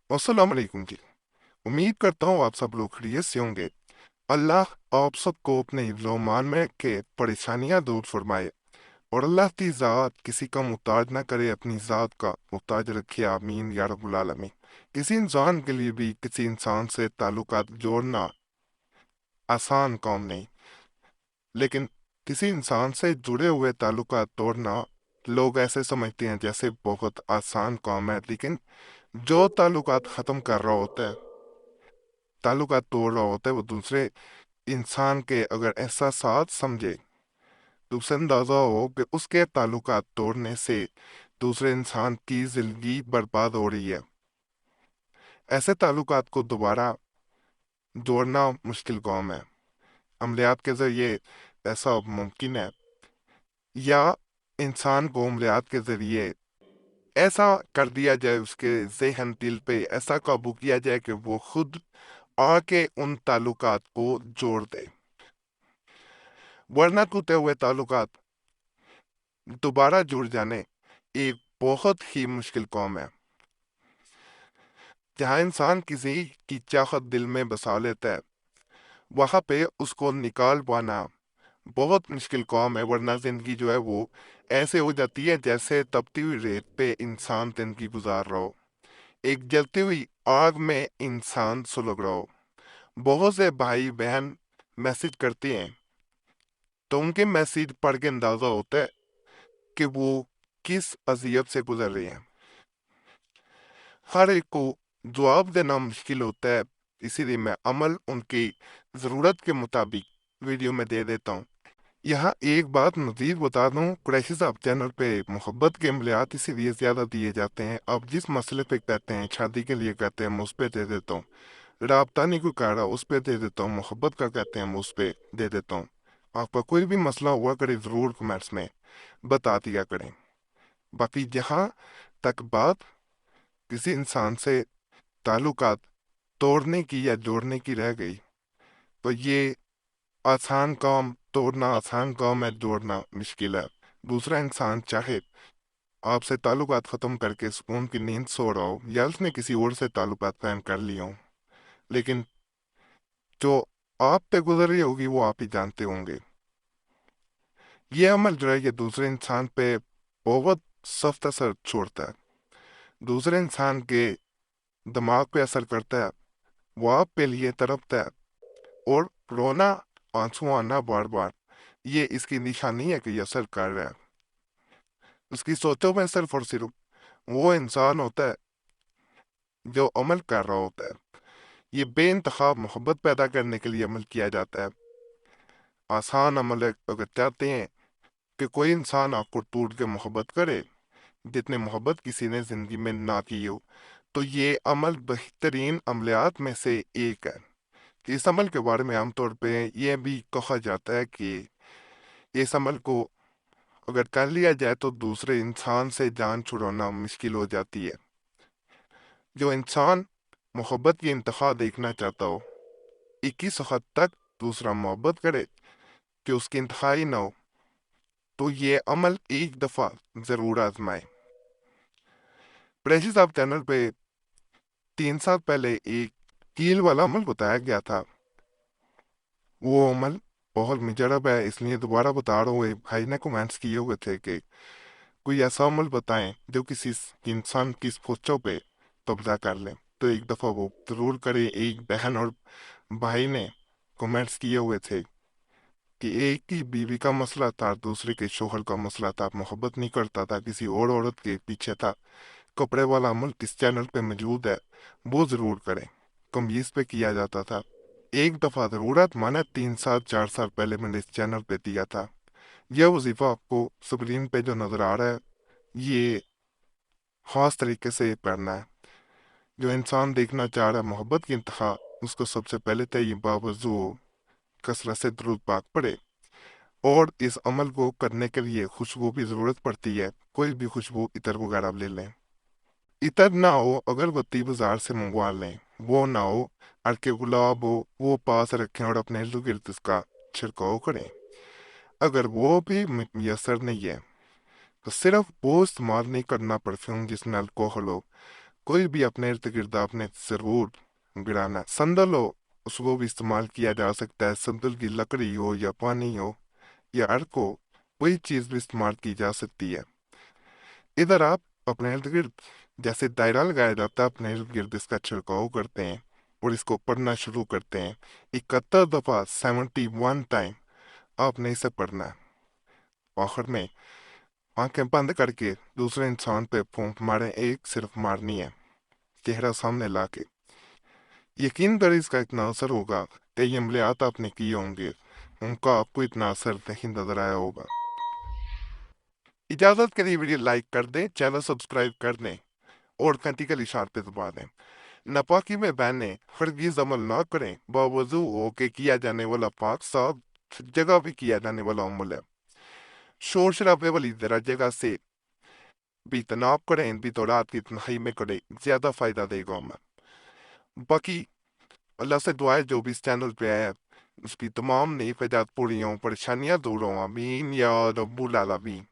अस्सलाम वालेकुम जी। उम्मीद करता हूँ आप सब लोग खैरियत से होंगे। अल्लाह आप सबको अपने हिफ्ज़-ओ-मान में के परेशानियां दूर फरमाए और अल्लाह की ज़ात किसी का मुहताज ना करे, अपनी ज़ात का मुहताज रखे, आमीन या रब्बुल आलमीन। किसी इंसान के लिए भी किसी इंसान से ताल्लुकात जोड़ना आसान काम नहीं, लेकिन किसी इंसान से जुड़े हुए ताल्लुकात तोड़ना लोग ऐसे समझते हैं जैसे बहुत आसान काम है। लेकिन जो ताल्लुकात ख़त्म कर रहा होता है, ताल्लुकात तोड़ रहा होता है, वो दूसरे इंसान के अगर एहसासात समझे तो उसे अंदाजा हो कि उसके ताल्लुकात तोड़ने से दूसरे इंसान की जिंदगी बर्बाद हो रही है। ऐसे ताल्लुकात को दोबारा जोड़ना मुश्किल काम है। अमलियात के जरिए ऐसा मुमकिन है, या इंसान को अमलियात के जरिए ऐसा कर दिया जाए, उसके जहन दिल पे ऐसा काबू किया जाए कि वो खुद आके उन ताल्लुकात को जोड़ दे। वरना टूटे हुए ताल्लुकात दोबारा जुड़ जाने एक बहुत ही मुश्किल काम है। जहाँ इंसान किसी की चाहत दिल में बसा लेता है, वहां पे उसको निकाल पाना बहुत मुश्किल काम है। वरना जिंदगी जो है वो ऐसे हो जाती है जैसे तपती हुई रेत पे इंसान जिंदगी गुजार रहा हो, एक जलती हुई आग में इंसान सुलग रहा हो। बहुत से भाई बहन मैसेज करते हैं तो उनके मैसेज पढ़ के अंदाजा होता है कि वो किस अजियत से गुजर रहे हैं। हर एक को जवाब देना मुश्किल होता है, इसीलिए मैं अमल उनकी ज़रूरत के मुताबिक वीडियो में दे देता हूँ। यहाँ एक बात मज़ीद बता दूँ, कुरैशी साहब चैनल पे मोहब्बत के अमलियात इसीलिए ज़्यादा दिए जाते हैं। अब जिस मसले पे कहते हैं, शादी के लिए कहते हैं, मैं उस पर दे देता हूँ। राबता नहीं कोई कह रहा, उस पर दे देता हूँ। मोहब्बत का कहते हैं, मैं उस पर दे देता हूँ। आपका कोई भी मसला हुआ करे ज़रूर कमेंट्स में बता दिया करें। बाकी जहाँ तक बात किसी इंसान से ताल्लुकात तोड़ने की या जोड़ने की रह गई, तो ये आसान काम, तोड़ना आसान काम है, जोड़ना मुश्किल है। दूसरा इंसान चाहे आपसे ताल्लुकात ख़त्म करके सुकून की नींद सो रहा हो, या उसने किसी और से ताल्लुकात कायम कर लिए हों, लेकिन जो आप पे गुजर रही होगी वो आप ही जानते होंगे। ये अमल जो है ये दूसरे इंसान पे बहुत सख्त असर छोड़ता है, दूसरे इंसान के दिमाग पे असर करता है, वो आप पे लिए तड़पता है। और रोना, आंसू आना बार बार, ये इसकी निशानी है कि ये असर कर रहा है। उसकी सोचों में सिर्फ और सिर्फ वो इंसान होता है जो अमल कर रहा होता है। ये बेइंतहा मोहब्बत पैदा करने के लिए अमल किया जाता है। आसान अमल है। अगर चाहते हैं कि कोई इंसान आपको टूट के मोहब्बत करे जितने मोहब्बत किसी ने जिंदगी में ना की हो, तो ये अमल बेहतरीन अमलियात में से एक है। इस अमल के बारे में आमतौर पे ये भी कहा जाता है कि इस अमल को अगर कर लिया जाए तो दूसरे इंसान से जान छुड़ाना मुश्किल हो जाती है। जो इंसान मोहब्बत की इंतहा देखना चाहता हो, 21 हद तक दूसरा मोहब्बत करे कि उसकी इंतहा ही ना हो, तो ये अमल एक दफा जरूर आजमाए। प्रेशी साहब चैनल पे 3 साल पहले एक कील वाला अमल बताया गया था। वो अमल बहुत मुजरब है, इसलिए दोबारा बता रहा हूँ। एक भाई ने कमेंट्स किए हुए थे कि कोई ऐसा अमल बताएं जो किसी इंसान की सोचों पे कब्जा कर ले, तो एक दफा वो जरूर करे। एक बहन और भाई ने कमेंट्स किए हुए थे कि एक की बीवी का मसला था, दूसरे के शोहर का मसला था, मोहब्बत नहीं करता था, किसी और औरत के पीछे था। कपड़े वाला अमल इस चैनल पे मौजूद है, वो जरूर करें। कमीज पे किया जाता था। एक दफा जरूरत माना 3 साल 4 साल पहले मैंने इस चैनल पे दिया था। यह वजीफा आपको स्क्रीन पे जो नजर आ रहा है, ये खास तरीके से पढ़ना है। जो इंसान देखना चाह रहा है मोहब्बत की इंतहा, उसको सबसे पहले तो ये बावजू कसरत से दुरूद पाक पढ़े। और इस अमल को करने के लिए खुशबू की जरूरत पड़ती है। कोई भी खुशबू इतर वगैरह ले लें। इतर ना हो, अगरबत्ती बाजार से मंगवा लें। वो ना हो, हल्के गुलाब हो, वो पास रखें और अपने इर्द गिर्द इसका छिड़काव करें। अगर वो भी मैसर नहीं है, तो सिर्फ वो इस्तेमाल नहीं करना परफ्यूम जिसमें अल्कोहल हो, کوئی بھی اپنے ارد گرد آپ نے ضرور گرانا سندل ہو، اس کو بھی استعمال کیا جا سکتا ہے، سندل کی لکڑی ہو یا پانی ہو یا ارک ہو، کوئی چیز بھی استعمال کی جا سکتی ہے۔ ادھر آپ اپنے ارد گرد جیسے دائرہ لگایا جاتا ہے، اپنے ارد گرد اس کا چھڑکاؤ کرتے ہیں اور اس کو پڑھنا شروع کرتے ہیں 71 دفعہ، 71 ٹائم آپ نے اسے پڑھنا ہے۔ آخر میں آنکھیں بند کر کے دوسرے انسان پہ پھونک ماریں، ایک صرف مارنی ہے، چہرہ سامنے لا کے۔ یقین کریں اس کا اتنا اثر ہوگا، کئی عملیات آپ نے کیے ہوں گے، ان کا آپ کو اتنا اثر نہیں نظر آیا ہوگا۔ اجازت کے لیے ویڈیو لائک کر دیں، چینل سبسکرائب کر دیں اور گھنٹی کے اشارے پہ دبا دیں۔ ناپاکی میں بہنیں ہرگز عمل نہ کریں، باوضو ہو کہ کیا جانے والا پاک صاف جگہ بھی کیا جانے والا عمل ہے۔ شور شرابے والی جگہ سے بھی تناب کریں، بھی تو رات کی تنہائی میں کریں، زیادہ فائدہ دے گا ہمیں۔ باقی اللہ سے دعا ہے جو بھی اس چینل پہ ہے اس کی تمام نئی فائدات پوری ہوں، پریشانیاں دور ہوں، آمین یا رب العالمین۔